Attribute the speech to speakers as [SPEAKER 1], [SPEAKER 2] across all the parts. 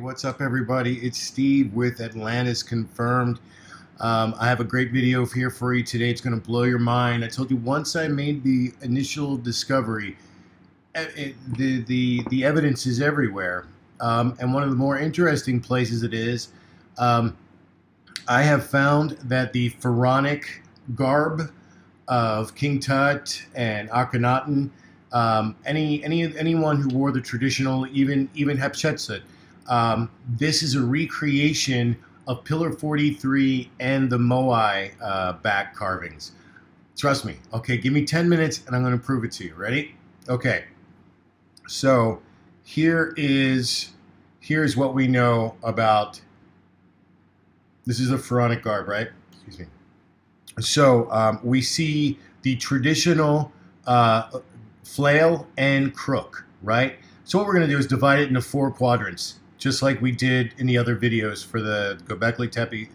[SPEAKER 1] What's up, everybody? It's Steve with Atlantis Confirmed. I have a great video here for you today. It's going to blow your mind. I told you once I made the initial discovery, the evidence is everywhere. And one of the more interesting places it is, I have found that the pharaonic garb of King Tut and Akhenaten, anyone who wore the traditional, even Hatshepsut, this is a recreation of Pillar 43 and the Moai back carvings. Trust me. Okay, give me 10 minutes and I'm going to prove it to you. Ready? Okay. So here's what we know about. This is a pharaonic garb, right? Excuse me. So we see the traditional flail and crook, right? So what we're going to do is divide it into 4 quadrants, just like we did in the other videos for the Gobekli Tepe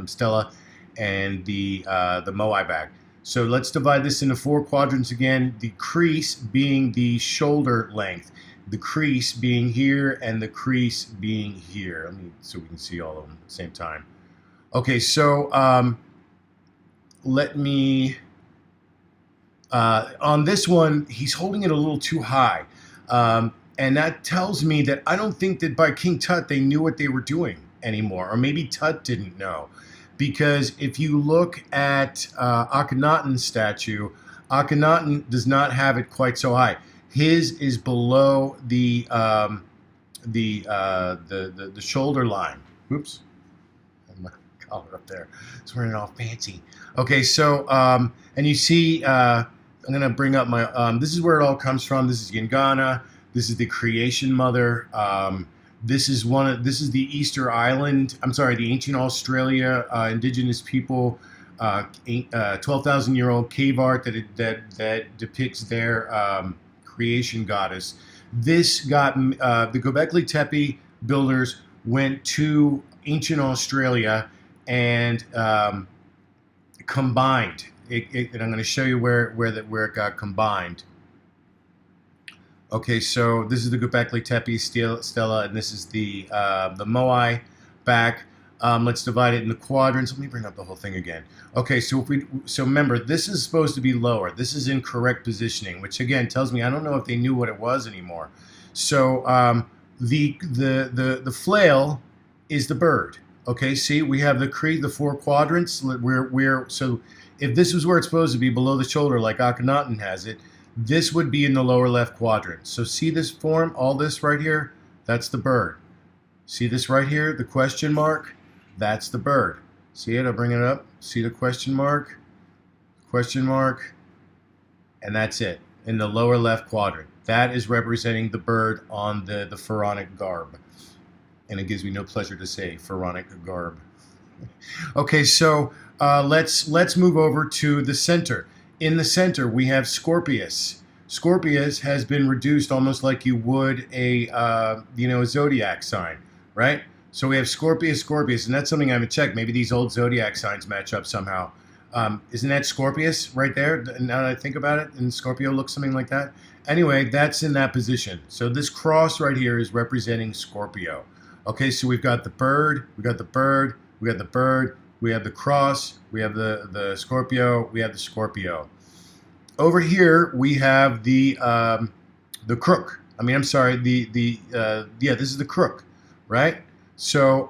[SPEAKER 1] stela and the Moai bag. So let's divide this into 4 quadrants again, the crease being the shoulder length, the crease being here, and the crease being here. So we can see all of them at the same time. Okay, so let me, on this one, he's holding it a little too high. And that tells me that I don't think that by King Tut they knew what they were doing anymore. Or maybe Tut didn't know. Because if you look at Akhenaten's statue, Akhenaten does not have it quite so high. His is below the shoulder line. Oops. My collar up there. It's wearing all fancy. Okay, so, and you see, I'm going to bring up my, this is where it all comes from. This is Yangana. This is the creation mother. This is the Easter Island. I'm sorry, the ancient Australia indigenous people, 12,000-year-old cave art that depicts their creation goddess. This got the Gobekli Tepe builders went to ancient Australia and combined. And I'm going to show you where it got combined. Okay, so this is the Gobekli Tepe stela, and this is the Moai back. Let's divide it into quadrants. Let me bring up the whole thing again. Okay, so remember, this is supposed to be lower. This is in correct positioning, which again tells me I don't know if they knew what it was anymore. So the flail is the bird. Okay, see, we have the 4 quadrants. So if this was where it's supposed to be, below the shoulder, like Akhenaten has it, this would be in the lower left quadrant. So see this form, all this right here? That's the bird. See this right here, the question mark? That's the bird. See it? I'll bring it up. See the question mark, and that's it, in the lower left quadrant. That is representing the bird on the pharaonic garb. And it gives me no pleasure to say pharaonic garb. Okay, so let's move over to the center. In the center, we have Scorpius. Scorpius has been reduced almost like you would a zodiac sign, right? So we have Scorpius, and that's something I haven't checked. Maybe these old zodiac signs match up somehow. Isn't that Scorpius right there? Now that I think about it, and Scorpio looks something like that. Anyway, that's in that position. So this cross right here is representing Scorpio. Okay, so we've got the bird, we have the cross, we have the Scorpio, we have the Scorpio. Over here we have the crook. This is the crook, right? So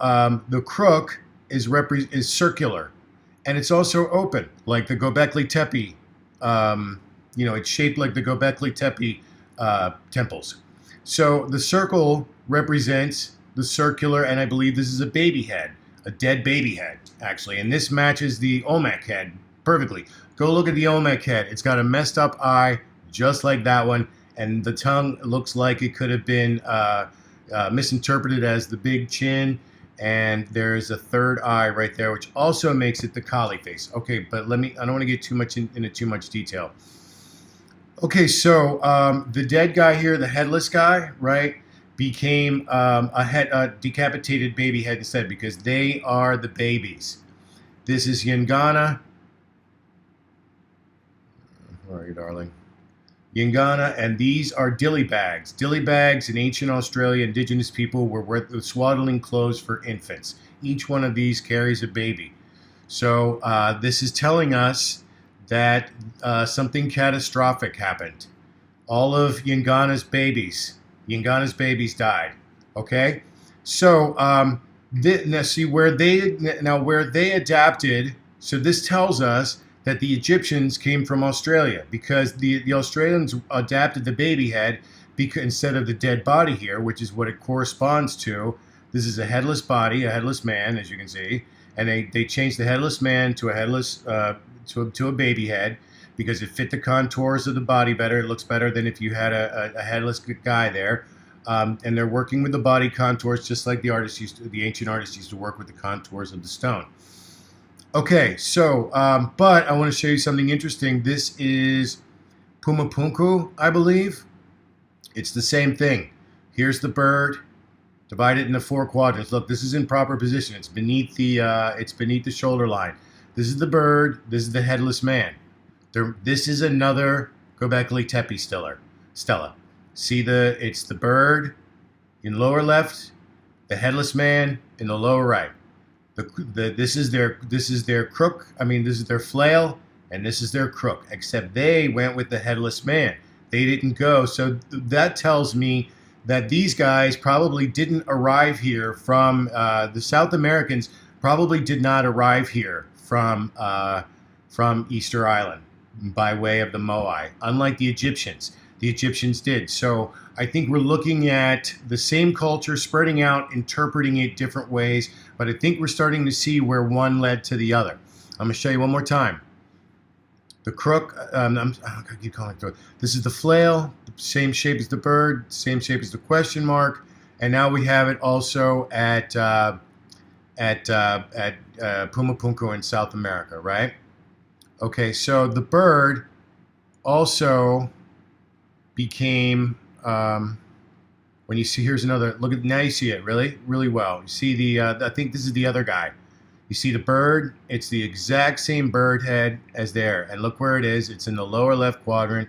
[SPEAKER 1] the crook is circular, and it's also open, like the Gobekli Tepe. It's shaped like the Gobekli Tepe temples. So the circle represents the circular, and I believe this is a baby head, a dead baby head, actually. And this matches the Olmec head perfectly. Go look at the Olmec head. It's got a messed up eye, just like that one. And the tongue looks like it could have been misinterpreted as the big chin. And there's a third eye right there, which also makes it the Kali face. Okay, but I don't want to get too much into too much detail. Okay, so the dead guy here, the headless guy, right, became a decapitated baby head instead, because they are the babies. This is Yangana. Where are you, darling? Yingana, and these are dilly bags. Dilly bags in ancient Australia, indigenous people were the swaddling clothes for infants. Each one of these carries a baby. So this is telling us that something catastrophic happened. All of Yingana's babies died. Okay, so now see where they adapted. So this tells us that the Egyptians came from Australia, because the Australians adapted the baby head because instead of the dead body here, which is what it corresponds to. This is a headless body, a headless man, as you can see, and they changed the headless man to a headless to a baby head because it fit the contours of the body better. It looks better than if you had a headless guy there. And they're working with the body contours just like the ancient artists used to work with the contours of the stone. Okay, so, but I want to show you something interesting. This is Pumapunku, I believe. It's the same thing. Here's the bird. Divide it into 4 quadrants. Look, this is in proper position. It's beneath the shoulder line. This is the bird. This is the headless man. This is another Gobekli Tepe stela. See it's the bird in lower left, the headless man in the lower right. This is their crook. I mean, this is their flail, and this is their crook. Except they went with the headless man. They didn't go. So that tells me that these guys probably didn't arrive here from the South Americans. Probably did not arrive here from Easter Island by way of the Moai, unlike the Egyptians. The Egyptians did. So I think we're looking at the same culture spreading out, interpreting it different ways, but I think we're starting to see where one led to the other. I'm going to show you one more time. The crook, I keep calling it crook. This is the flail, the same shape as the bird, same shape as the question mark, and now we have it also at Pumapunku in South America, right? Okay, so the bird also became, when you see, here's another, look at, now you see it really, really well. You see I think this is the other guy. You see the bird, it's the exact same bird head as there. And look where it is, it's in the lower left quadrant.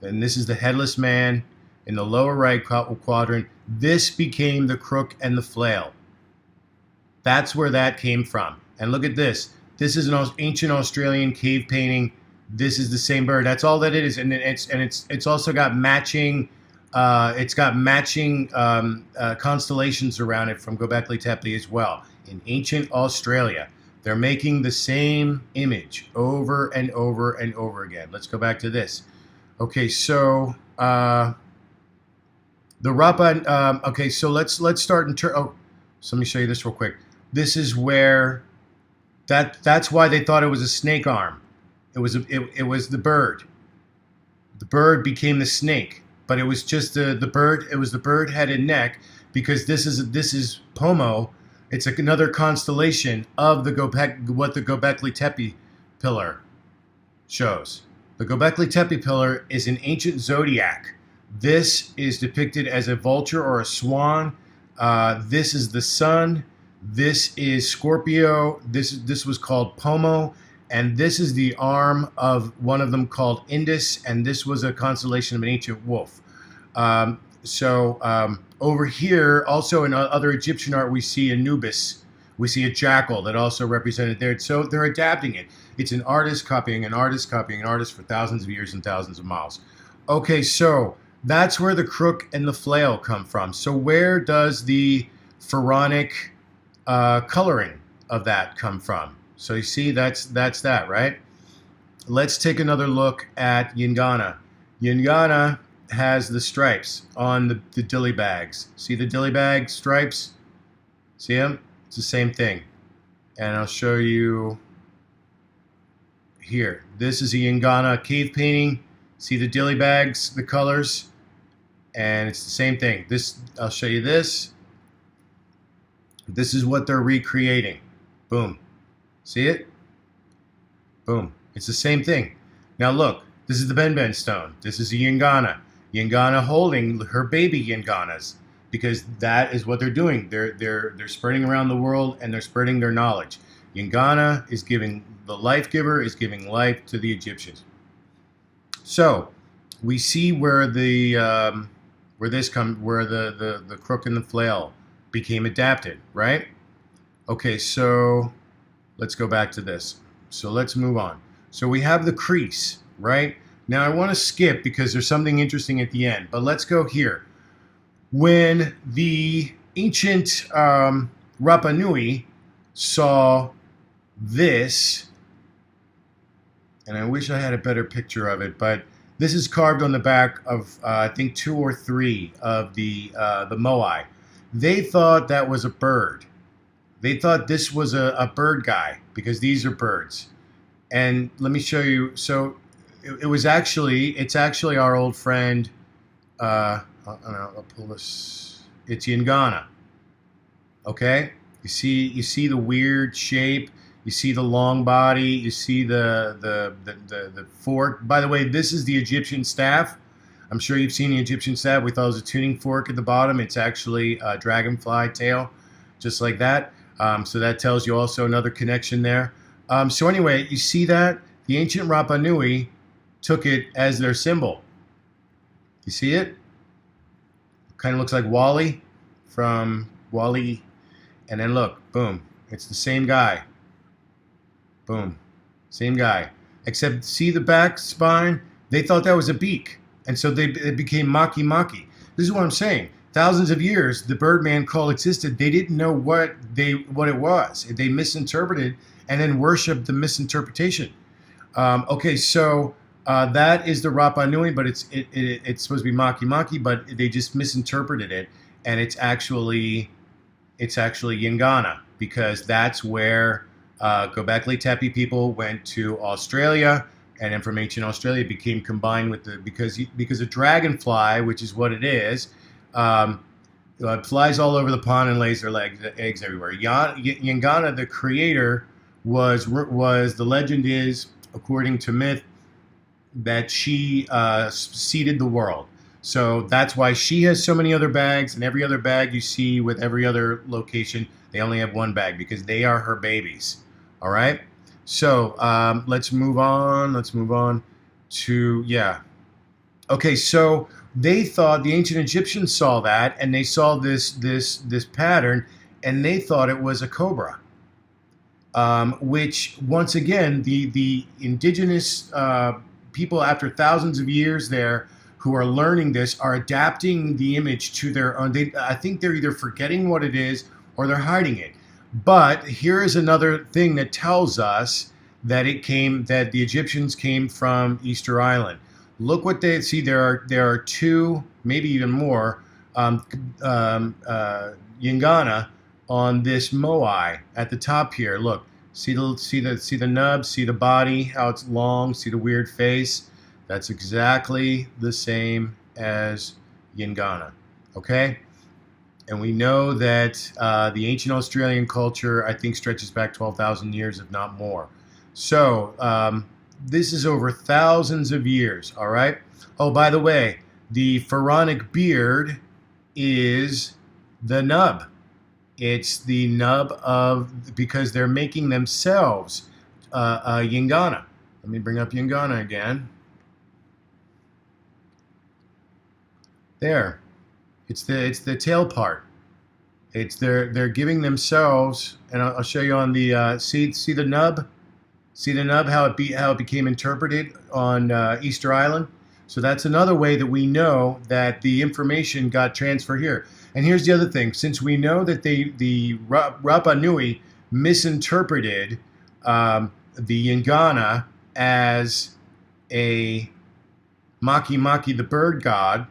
[SPEAKER 1] And this is the headless man in the lower right quadrant. This became the crook and the flail. That's where that came from. And look at this. This is an ancient Australian cave painting. This is the same bird. That's all that it is, and it's also got matching. Constellations around it from Gobekli Tepe as well. In ancient Australia, they're making the same image over and over and over again. Let's go back to this. Okay, so the Rapa. Okay, so let's start in. So let me show you this real quick. This is where that's why they thought it was a snake arm. It was the bird. The bird became the snake, but it was just the bird. It was the bird head and neck, because this is Pomo. It's another constellation of what the Gobekli Tepe pillar shows. The Gobekli Tepe pillar is an ancient zodiac. This is depicted as a vulture or a swan. This is the sun. This is Scorpio. This was called Pomo. And this is the arm of one of them called Indus, and this was a constellation of an ancient wolf. Over here, also in other Egyptian art, we see Anubis. We see a jackal that also represented there. So they're adapting it. It's an artist copying an artist copying an artist for thousands of years and thousands of miles. Okay, so that's where the crook and the flail come from. So where does the pharaonic coloring of that come from? So you see, that's that, right? Let's take another look at Yingana. Yingana has the stripes on the dilly bags. See the dilly bag stripes? See them? It's the same thing. And I'll show you here. This is a Yingana cave painting. See the dilly bags, the colors? And it's the same thing. I'll show you this. This is what they're recreating. Boom. See it? Boom. It's the same thing. Now look, this is the Ben stone. This is a Yingana. Yingana holding her baby Yinganas, because that is what they're doing. They're spreading around the world, and they're spreading their knowledge. Yingana is giving, the life giver is giving life to the Egyptians. So we see where the crook and the flail became adapted, right? Okay, so let's go back to this. So let's move on. So we have the crease, right? Now I want to skip because there's something interesting at the end, but let's go here. When the ancient Rapa Nui saw this, and I wish I had a better picture of it, but this is carved on the back of I think 2 or 3 of the moai. They thought that was a bird. They thought this was a bird guy because these are birds. And let me show you. So it's actually our old friend. I'll pull this. It's Yingana. Okay, you see the weird shape. You see the long body. You see the fork. By the way, this is the Egyptian staff. I'm sure you've seen the Egyptian staff. We thought it was a tuning fork at the bottom. It's actually a dragonfly tail, just like that. So that tells you also another connection there. So anyway, you see that? The ancient Rapa Nui took it as their symbol. You see it? Kind of looks like Wally from Wally. And then look, boom. It's the same guy. Boom. Same guy. Except see the back spine? They thought that was a beak. And so it became Maki Maki. This is what I'm saying. Thousands of years, the Birdman call existed. They didn't know what it was. They misinterpreted and then worshipped the misinterpretation. Okay, so that is the Rapa Nui, but it's supposed to be Maki Maki, but they just misinterpreted it, and it's actually Yingana, because that's where Gobekli Tepe people went to Australia, and then from ancient Australia became combined with because a dragonfly, which is what it is. It flies all over the pond and lays their eggs everywhere. Yingana, the creator, was the legend is, according to myth, that she seeded the world. So that's why she has so many other bags, and every other bag you see with every other location, they only have one bag because they are her babies. All right. So let's move on. Let's move on to Okay, so they thought the ancient Egyptians saw that, and they saw this pattern, and they thought it was a cobra. Which once again, the indigenous people, after thousands of years there, who are learning this, are adapting the image to their own. I think they're either forgetting what it is or they're hiding it. But here is another thing that tells us that that the Egyptians came from Easter Island. Look what they see. There are 2, maybe even more, Yingana on this moai at the top here. Look, see the nub, see the body, how it's long, see the weird face. That's exactly the same as Yingana. Okay. And we know that the ancient Australian culture, I think, stretches back 12,000 years, if not more. So this is over thousands of years, all right? Oh, by the way, the pharaonic beard is the nub. It's the nub because they're making themselves Yingana. Let me bring up Yingana again. There. It's the tail part. They're giving themselves, and I'll show you on the see the nub, how it became interpreted on Easter Island. So that's another way that we know that the information got transferred here. And here's the other thing: since we know that the Rapa Nui misinterpreted the Yingana as a Maki Maki, the bird god,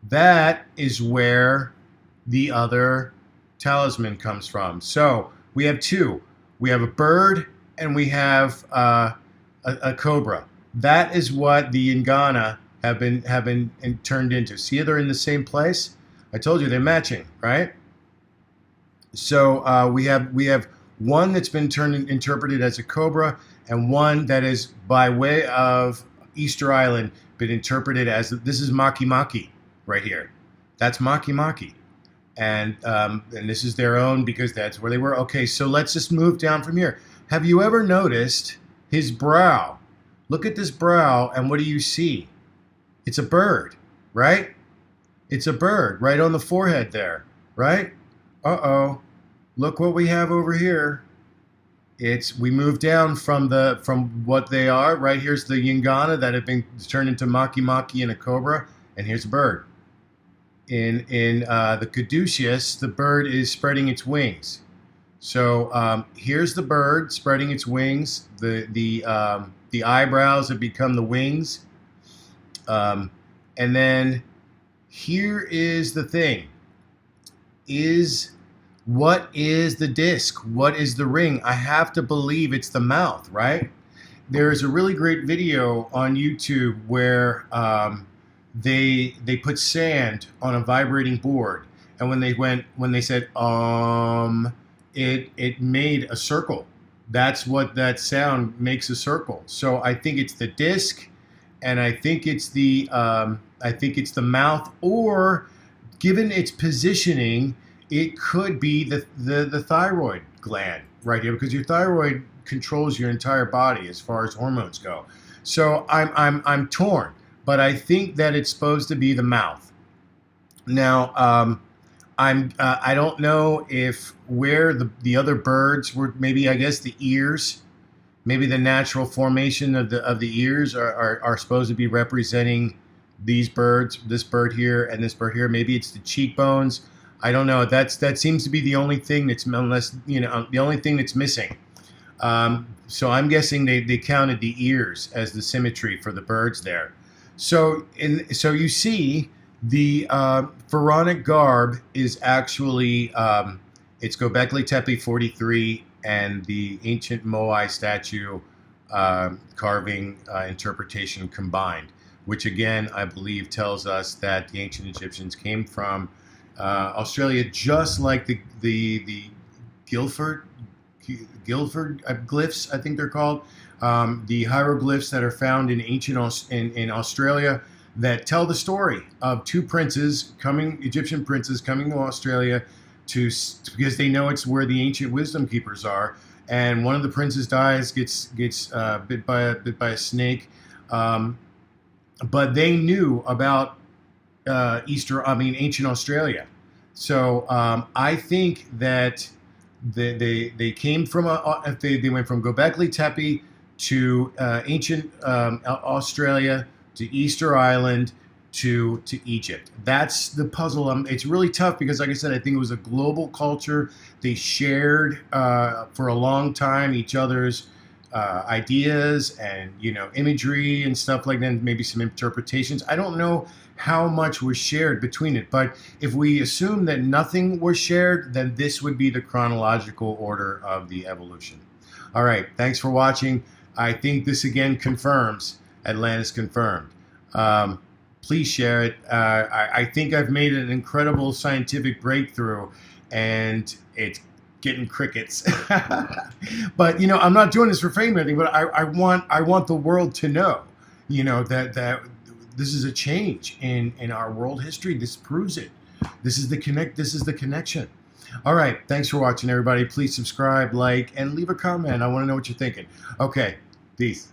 [SPEAKER 1] that is where the other talisman comes from. So we have 2. We have a bird and we have a cobra. That is what the Yingana have been turned into. See, they're in the same place. I told you they're matching, right? So we have one that's been interpreted as a cobra, and one that is by way of Easter Island been interpreted as, this is Maki Maki right here. That's Maki Maki. And this is their own because that's where they were. Okay, so let's just move down from here. Have you ever noticed his brow? Look at this brow, and what do you see? It's a bird, right? It's a bird right on the forehead there, right? Uh-oh. Look what we have over here. We moved down from what they are. Right here's the Yingana that have been turned into Maki Maki and a cobra, and here's a bird. In the caduceus, the bird is spreading its wings. So here's the bird spreading its wings. The eyebrows have become the wings, and then here is the thing: what is the disc? What is the ring? I have to believe it's the mouth, right? There's a really great video on YouTube where they put sand on a vibrating board, and when they said it made a circle. That's what that sound makes, a circle. So I think it's the disc, and I think it's the mouth, or given its positioning, it could be the thyroid gland right here, because your thyroid controls your entire body as far as hormones go. So I'm torn, but I think that it's supposed to be the mouth. Now I don't know if where the other birds were. Maybe, I guess, the ears. Maybe the natural formation of the ears are supposed to be representing these birds, this bird here and this bird here. Maybe it's the cheekbones. I don't know. That seems to be the only thing that's, unless the only thing that's missing. So I'm guessing they counted the ears as the symmetry for the birds there. So you see the pharaonic garb is actually it's Gobekli Tepe 43 and the ancient Moai statue carving interpretation combined, which again I believe tells us that the ancient Egyptians came from Australia, just like the Guildford glyphs, I think they're called, the hieroglyphs that are found in ancient in Australia, that tell the story of two Egyptian princes coming to Australia because they know it's where the ancient wisdom keepers are, and one of the princes dies, gets bit by a snake, but they knew about ancient Australia. So I think that they came from they went from Gobekli Tepe to ancient Australia, to Easter Island, to Egypt. That's the puzzle. It's really tough because, like I said, I think it was a global culture. They shared for a long time each other's ideas and imagery and stuff like that, maybe some interpretations. I don't know how much was shared between it, but if we assume that nothing was shared, then this would be the chronological order of the evolution. All right, thanks for watching. I think this again confirms Atlantis confirmed. Please share it. I think I've made an incredible scientific breakthrough, and it's getting crickets. But I'm not doing this for fame or anything. But I want the world to know, that this is a change in our world history. This proves it. This is the connection. All right. Thanks for watching, everybody. Please subscribe, like, and leave a comment. I want to know what you're thinking. Okay. Peace.